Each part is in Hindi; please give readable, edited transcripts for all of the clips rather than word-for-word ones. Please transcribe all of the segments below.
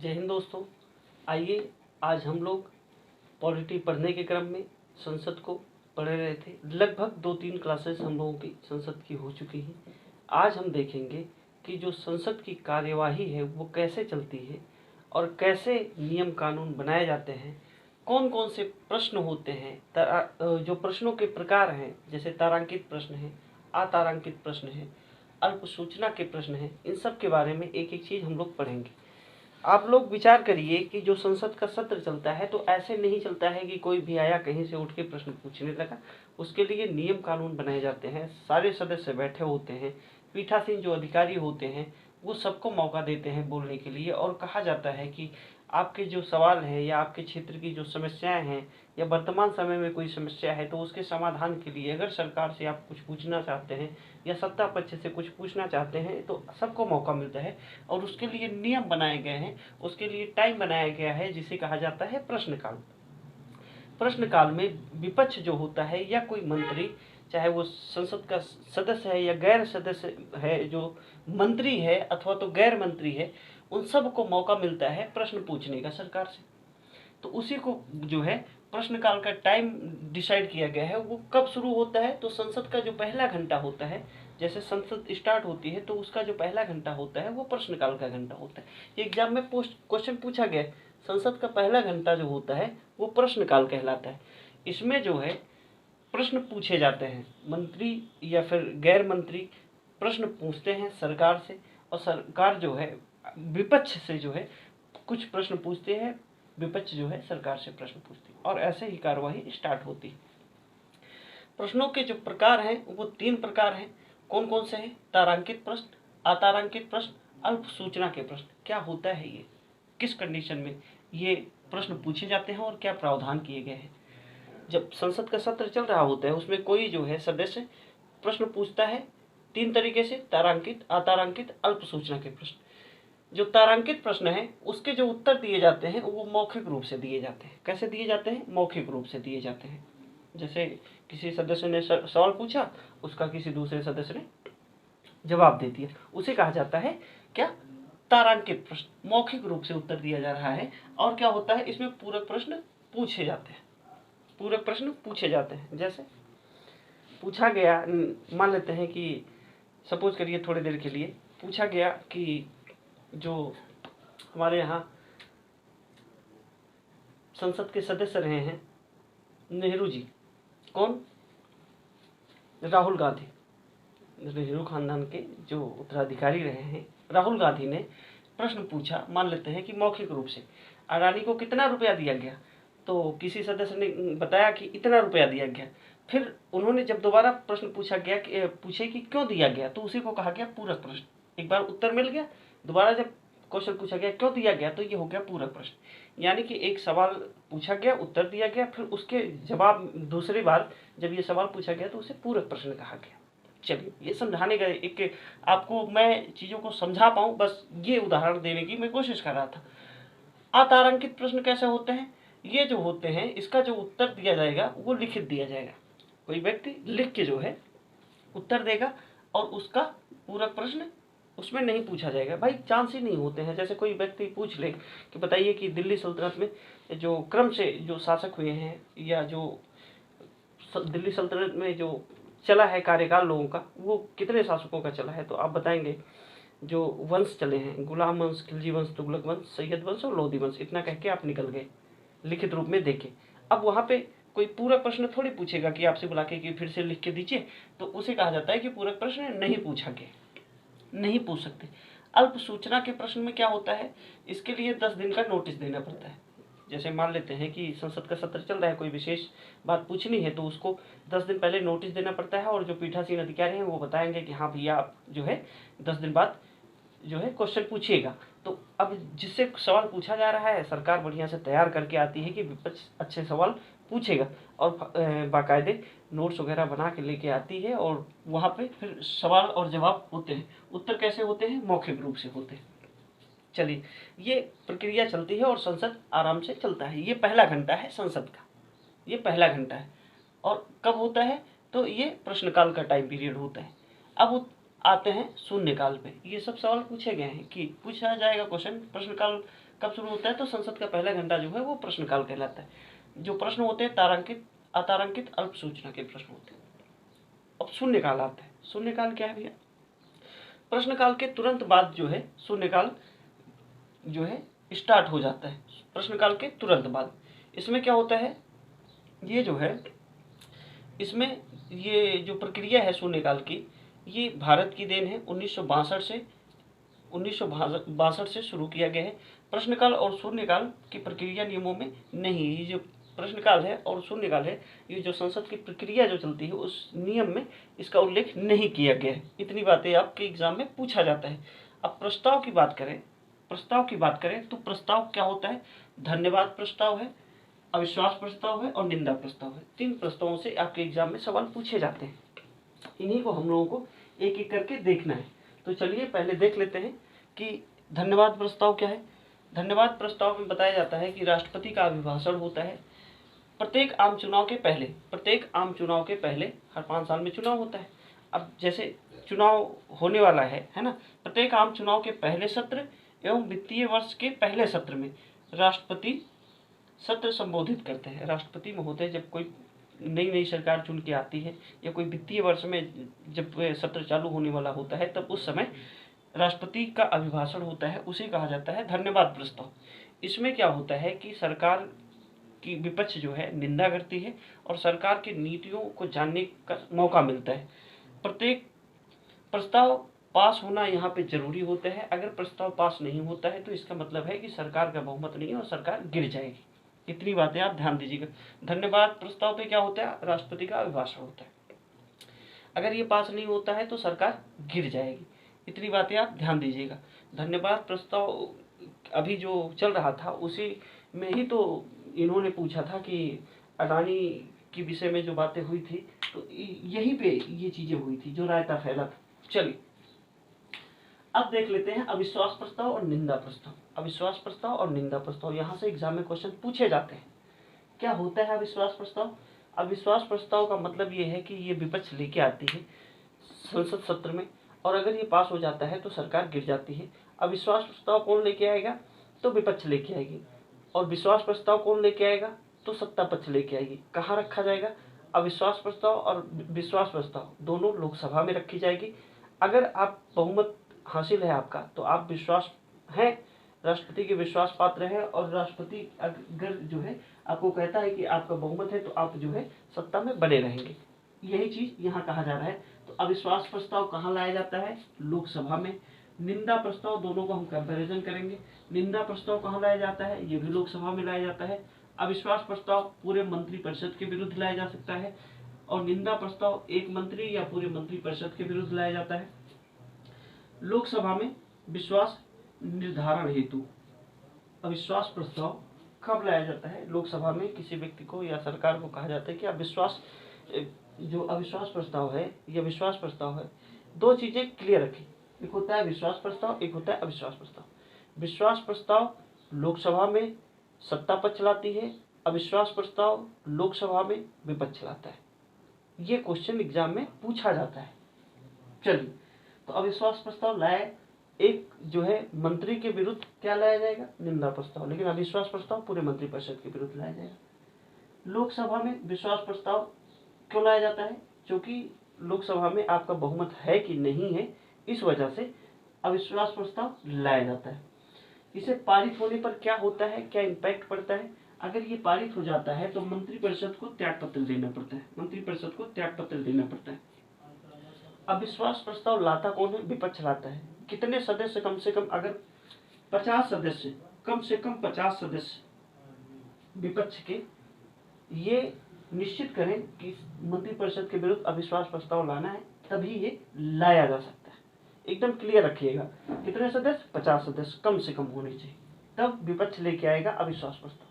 जय हिंद दोस्तों। आइए आज हम लोग पॉलिटी पढ़ने के क्रम में संसद को पढ़ रहे थे। लगभग 2-3 क्लासेस हम लोगों की संसद की हो चुकी हैं। आज हम देखेंगे कि जो संसद की कार्यवाही है वो कैसे चलती है और कैसे नियम कानून बनाए जाते हैं, कौन कौन से प्रश्न होते हैं, जो प्रश्नों के प्रकार हैं, जैसे तारांकित प्रश्न है, अतारांकित प्रश्न है, अल्प सूचना के प्रश्न हैं। इन सब के बारे में एक एक चीज़ हम लोग पढ़ेंगे। आप लोग विचार करिए कि जो संसद का सत्र चलता है तो ऐसे नहीं चलता है कि कोई भी आया कहीं से उठ के प्रश्न पूछने लगा। उसके लिए नियम कानून बनाए जाते हैं, सारे सदस्य बैठे होते हैं, पीठासीन जो अधिकारी होते हैं वो सबको मौका देते हैं बोलने के लिए, और कहा जाता है कि आपके जो सवाल है या आपके क्षेत्र की जो समस्याएं हैं या वर्तमान समय में कोई समस्या है तो उसके समाधान के लिए अगर सरकार से आप कुछ पूछना चाहते हैं या सत्ता पक्ष से कुछ पूछना चाहते हैं तो सबको मौका मिलता है। और उसके लिए नियम बनाए गए हैं, उसके लिए टाइम बनाया गया है, जिसे कहा जाता है प्रश्नकाल। प्रश्नकाल में विपक्ष जो होता है या कोई मंत्री, चाहे वो संसद का सदस्य है या गैर सदस्य है, जो मंत्री है अथवा तो गैर मंत्री है, उन सबको मौका मिलता है प्रश्न पूछने का सरकार से। तो उसी को जो है प्रश्नकाल का टाइम डिसाइड किया गया है। वो कब शुरू होता है तो संसद का जो पहला घंटा होता है, जैसे संसद स्टार्ट होती है तो उसका जो पहला घंटा होता है वो प्रश्नकाल का घंटा होता है। एग्जाम में क्वेश्चन पूछा गया, संसद का पहला घंटा जो होता है वो प्रश्नकाल कहलाता है। इसमें जो है प्रश्न पूछे जाते हैं, मंत्री या फिर गैर मंत्री प्रश्न पूछते हैं सरकार से, और सरकार जो है विपक्ष से जो है कुछ प्रश्न पूछते हैं, विपक्ष जो है सरकार से प्रश्न पूछती है, और ऐसे ही कार्यवाही स्टार्ट होती है। प्रश्नों के जो प्रकार हैं वो 3 प्रकार हैं। कौन कौन से हैं? तारांकित प्रश्न, अतारांकित प्रश्न, अल्प सूचना के प्रश्न। क्या होता है ये, किस कंडीशन में ये प्रश्न पूछे जाते हैं और क्या प्रावधान किए गए हैं? जब संसद का सत्र चल रहा होता है उसमें कोई जो है सदस्य प्रश्न पूछता है 3 तरीके से, तारांकित, अतारांकित, अल्प सूचना के प्रश्न। जो तारांकित प्रश्न है उसके जो उत्तर दिए जाते हैं वो मौखिक रूप से दिए जाते हैं। कैसे दिए जाते हैं? मौखिक रूप से दिए जाते हैं। जैसे किसी सदस्य ने सवाल पूछा, उसका किसी दूसरे सदस्य ने जवाब दे दिया, उसे कहा जाता है क्या? तारांकित प्रश्न। मौखिक रूप से उत्तर दिया जा रहा है। और क्या होता है इसमें? पूरक प्रश्न पूछे जाते हैं। पूरक प्रश्न पूछे जाते हैं। जैसे पूछा गया, मान लेते हैं कि सपोज करिए थोड़ी देर के लिए पूछा गया कि जो हमारे यहाँ संसद के सदस्य रहे हैं नेहरू जी, कौन? राहुल गांधी। नेहरू खानदान के जो उत्तराधिकारी रहे हैं राहुल गांधी ने प्रश्न पूछा, मान लेते हैं कि मौखिक रूप से, अडानी को कितना रुपया दिया गया? तो किसी सदस्य ने बताया कि इतना रुपया दिया गया। फिर उन्होंने जब दोबारा प्रश्न पूछा गया कि पूछे कि क्यों दिया गया, तो उसी को कहा गया पूरक प्रश्न। एक बार उत्तर मिल गया, दोबारा जब क्वेश्चन पूछा गया क्यों दिया गया, तो ये हो गया पूरक प्रश्न। यानी कि एक सवाल पूछा गया, उत्तर दिया गया, फिर उसके जवाब दूसरी बार जब ये सवाल पूछा गया तो उसे पूरक प्रश्न कहा गया। चलिए, ये समझाने का एक, आपको मैं चीज़ों को समझा पाऊँ बस ये उदाहरण देने की मैं कोशिश कर रहा था। अतारांकित प्रश्न कैसे होते हैं? ये जो होते हैं इसका जो उत्तर दिया जाएगा वो लिखित दिया जाएगा। कोई व्यक्ति लिख के जो है उत्तर देगा और उसका पूरक प्रश्न उसमें नहीं पूछा जाएगा। भाई चांस ही नहीं होते हैं। जैसे कोई व्यक्ति पूछ ले कि बताइए कि दिल्ली सल्तनत में जो क्रम से जो शासक हुए हैं या जो दिल्ली सल्तनत में जो चला है कार्यकाल लोगों का, वो कितने शासकों का चला है? तो आप बताएंगे जो वंश चले हैं, गुलाम वंश, खिलजी वंश, तुगलक वंश, सैयद वंश और लोधी वंश, इतना कह के आप निकल गए, लिखित रूप में देखे। अब वहाँ पे कोई पूरक प्रश्न थोड़ी पूछेगा कि आपसे बुला के कि फिर से लिख के दीजिए, तो उसे कहा जाता है कि पूरक प्रश्न नहीं पूछा गया, नहीं पूछ सकते। अल्प सूचना के प्रश्न में क्या होता है? इसके लिए 10 दिन का नोटिस देना पड़ता है। जैसे मान लेते हैं कि संसद का सत्र चल रहा है, कोई विशेष बात पूछनी है तो उसको 10 दिन पहले नोटिस देना पड़ता है, और जो पीठासीन अधिकारी हैं वो बताएंगे कि हाँ भैया आप जो है 10 दिन बाद जो है क्वेश्चन पूछिएगा। तो अब जिससे सवाल पूछा जा रहा है सरकार बढ़िया से तैयार करके आती है कि विपक्ष अच्छे सवाल पूछेगा, और बाकायदे नोट्स वगैरह बना के लेके आती है, और वहाँ पे फिर सवाल और जवाब होते हैं। उत्तर कैसे होते हैं? मौखिक रूप से होते हैं। चलिए, ये प्रक्रिया चलती है और संसद आराम से चलता है। ये पहला घंटा है संसद का, ये पहला घंटा है। और कब होता है? तो ये प्रश्नकाल का टाइम पीरियड होता है। अब आते हैं शून्यकाल पे। ये सब सवाल पूछे गए हैं कि पूछा जाएगा क्वेश्चन, प्रश्नकाल कब शुरू होता है? तो संसद का पहला घंटा जो है वो प्रश्नकाल कहलाता है। जो प्रश्न होते हैं तारांकित, अतारांकित, अल्प सूचना के प्रश्न होते हैं। अब शून्यकाल आता है। शून्यकाल क्या है भैया? प्रश्नकाल के तुरंत बाद जो है शून्यकाल जो है स्टार्ट हो जाता है। प्रश्नकाल के तुरंत बाद इसमें क्या होता है, ये जो है इसमें ये जो प्रक्रिया है शून्यकाल की, ये भारत की देन है। 1962 से शुरू किया गया है। प्रश्नकाल और शून्यकाल की प्रक्रिया नियमों में नहीं, ये जो प्रश्नकाल है और शून्यकाल है, ये जो संसद की प्रक्रिया जो चलती है उस नियम में इसका उल्लेख नहीं किया गया है। इतनी बातें आपके एग्जाम में पूछा जाता है। अब प्रस्ताव की बात करें तो प्रस्ताव क्या होता है? धन्यवाद प्रस्ताव है, अविश्वास प्रस्ताव है और निंदा प्रस्ताव है। 3 प्रस्तावों से आपके एग्जाम में सवाल पूछे जाते हैं। इन्हीं को हम लोगों को एक एक करके देखना है। तो चलिए पहले देख लेते हैं कि धन्यवाद प्रस्ताव क्या है। धन्यवाद प्रस्ताव में बताया जाता है कि राष्ट्रपति का अभिभाषण होता है प्रत्येक आम चुनाव के पहले। हर 5 साल में चुनाव होता है। अब जैसे चुनाव होने वाला है ना, प्रत्येक आम चुनाव के पहले सत्र एवं वित्तीय वर्ष के पहले सत्र में राष्ट्रपति सत्र संबोधित करते हैं। राष्ट्रपति महोदय जब कोई नई सरकार चुन के आती है या कोई वित्तीय वर्ष में जब सत्र चालू होने वाला होता है, तब उस समय राष्ट्रपति का अभिभाषण होता है, उसे कहा जाता है धन्यवाद प्रस्ताव। इसमें क्या होता है कि सरकार की विपक्ष जो है निंदा करती है और सरकार की नीतियों को जानने का मौका मिलता है। प्रत्येक प्रस्ताव पास होना यहाँ पे जरूरी होता है। अगर प्रस्ताव पास नहीं होता है तो इसका मतलब है कि सरकार का बहुमत नहीं है और सरकार गिर जाएगी। इतनी बातें आप ध्यान दीजिएगा। धन्यवाद प्रस्ताव पे क्या होता है? राष्ट्रपति का अभिभाषण होता है। अगर ये पास नहीं होता है तो सरकार गिर जाएगी। इतनी बातें आप ध्यान दीजिएगा। धन्यवाद प्रस्ताव अभी जो चल रहा था उसी में ही तो इन्होंने पूछा था कि अडानी के विषय में जो बातें हुई थी, तो यहीं पे ये चीजें हुई थी, जो रायता फैला था। चलिए अब देख लेते हैं अविश्वास प्रस्ताव और निंदा प्रस्ताव। अविश्वास प्रस्ताव और निंदा प्रस्ताव, यहाँ से एग्जाम में क्वेश्चन पूछे जाते हैं। क्या होता है अविश्वास प्रस्ताव? अविश्वास प्रस्ताव का मतलब ये है कि ये विपक्ष लेके आती है संसद सत्र में, और अगर ये पास हो जाता है तो सरकार गिर जाती है। अविश्वास प्रस्ताव कौन लेके आएगा? तो विपक्ष लेके आएगी। और विश्वास प्रस्ताव कौन लेके आएगा? तो सत्ता पक्ष लेके आएगी। कहाँ रखा जाएगा? अविश्वास प्रस्ताव और विश्वास प्रस्ताव दोनों लोकसभा में रखी जाएगी। अगर आप बहुमत हासिल है आपका, तो आप विश्वास है, राष्ट्रपति के विश्वास पात्र है, और राष्ट्रपति अगर जो है आपको कहता है कि आपका बहुमत है, तो आप जो है सत्ता में बने रहेंगे। यही चीज यहाँ कहा जा रहा है। तो अविश्वास प्रस्ताव कहाँ लाया जाता है? लोकसभा में। निंदा प्रस्ताव, दोनों को हम कंपैरिजन करेंगे। निंदा प्रस्ताव कहाँ लाया जाता है? ये भी लोकसभा में लाया जाता है। अविश्वास प्रस्ताव पूरे मंत्रिपरिषद के विरुद्ध लाया जा सकता है, और निंदा प्रस्ताव एक मंत्री या पूरे मंत्रिपरिषद के विरुद्ध लाया जाता है। लोकसभा में विश्वास निर्धारण हेतु अविश्वास प्रस्ताव कब लाया जाता है? लोकसभा में किसी व्यक्ति को या सरकार को कहा जाता है कि अविश्वास, जो अविश्वास प्रस्ताव है या विश्वास प्रस्ताव है, 2 चीजें क्लियर रखें। एक होता है विश्वास प्रस्ताव, एक होता है अविश्वास प्रस्ताव। विश्वास प्रस्ताव लोकसभा में सत्ता पक्ष लाती है, अविश्वास प्रस्ताव लोकसभा में विपक्ष लाता है। ये क्वेश्चन एग्जाम में पूछा जाता है। चलिए, तो अविश्वास प्रस्ताव लाए, एक जो है मंत्री के विरुद्ध क्या लाया जाएगा? निंदा प्रस्ताव। लेकिन अविश्वास प्रस्ताव पूरे मंत्रिपरिषद के विरुद्ध लाया जाएगा। लोकसभा में विश्वास प्रस्ताव क्यों लाया जाता है? क्योंकि लोकसभा में आपका बहुमत है कि नहीं है, इस वजह से अविश्वास प्रस्ताव लाया जाता है। इसे पारित होने पर क्या होता है, क्या इम्पैक्ट पड़ता है? अगर ये पारित हो जाता है तो मंत्रिपरिषद को त्याग पत्र देना पड़ता है। अविश्वास प्रस्ताव लाता कौन है? विपक्ष लाता है। कितने सदस्य? कम से कम अगर 50 सदस्य, कम से कम 50 सदस्य विपक्ष के ये निश्चित करें कि मंत्रिपरिषद के विरुद्ध अविश्वास प्रस्ताव लाना है, तभी ये लाया जा सकता है। एकदम क्लियर रखिएगा। कितने सदस्य? 50 सदस्य कम से कम होने चाहिए, तब विपक्ष लेके आएगा अविश्वास प्रस्ताव।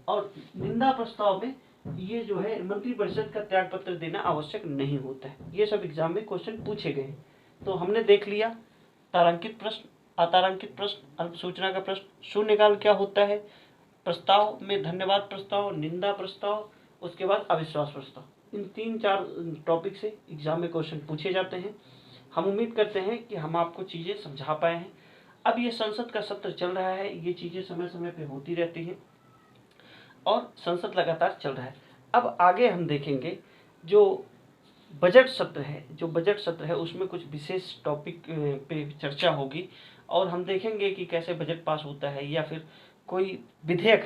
और निंदा प्रस्ताव में ये जो है मंत्रिपरिषद का त्याग पत्र देना आवश्यक नहीं होता है। ये सब एग्जाम में क्वेश्चन पूछे गए। तो हमने देख लिया तारांकित प्रश्न, अतारांकित प्रश्न, अल्प सूचना का प्रश्न, शून्यकाल क्या होता है, प्रस्ताव में धन्यवाद प्रस्ताव, निंदा प्रस्ताव, उसके बाद अविश्वास प्रस्ताव। इन 3-4 टॉपिक से एग्जाम में क्वेश्चन पूछे जाते हैं। हम उम्मीद करते हैं कि हम आपको चीज़ें समझा पाए हैं। अब ये संसद का सत्र चल रहा है, ये चीज़ें समय समय पे होती रहती हैं और संसद लगातार चल रहा है। अब आगे हम देखेंगे जो बजट सत्र है उसमें कुछ विशेष टॉपिक पे चर्चा होगी और हम देखेंगे कि कैसे बजट पास होता है, या फिर कोई विधेयक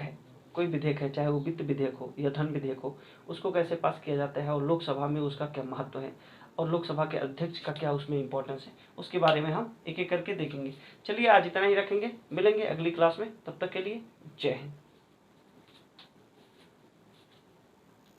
है चाहे वो वित्त विधेयक हो या धन विधेयक हो, उसको कैसे पास किया जाता है और लोकसभा में उसका क्या महत्व है और लोकसभा के अध्यक्ष का क्या उसमें इंपॉर्टेंस है, उसके बारे में हम एक एक करके देखेंगे। चलिए आज इतना ही रखेंगे, मिलेंगे अगली क्लास में, तब तक के लिए जय हिंद।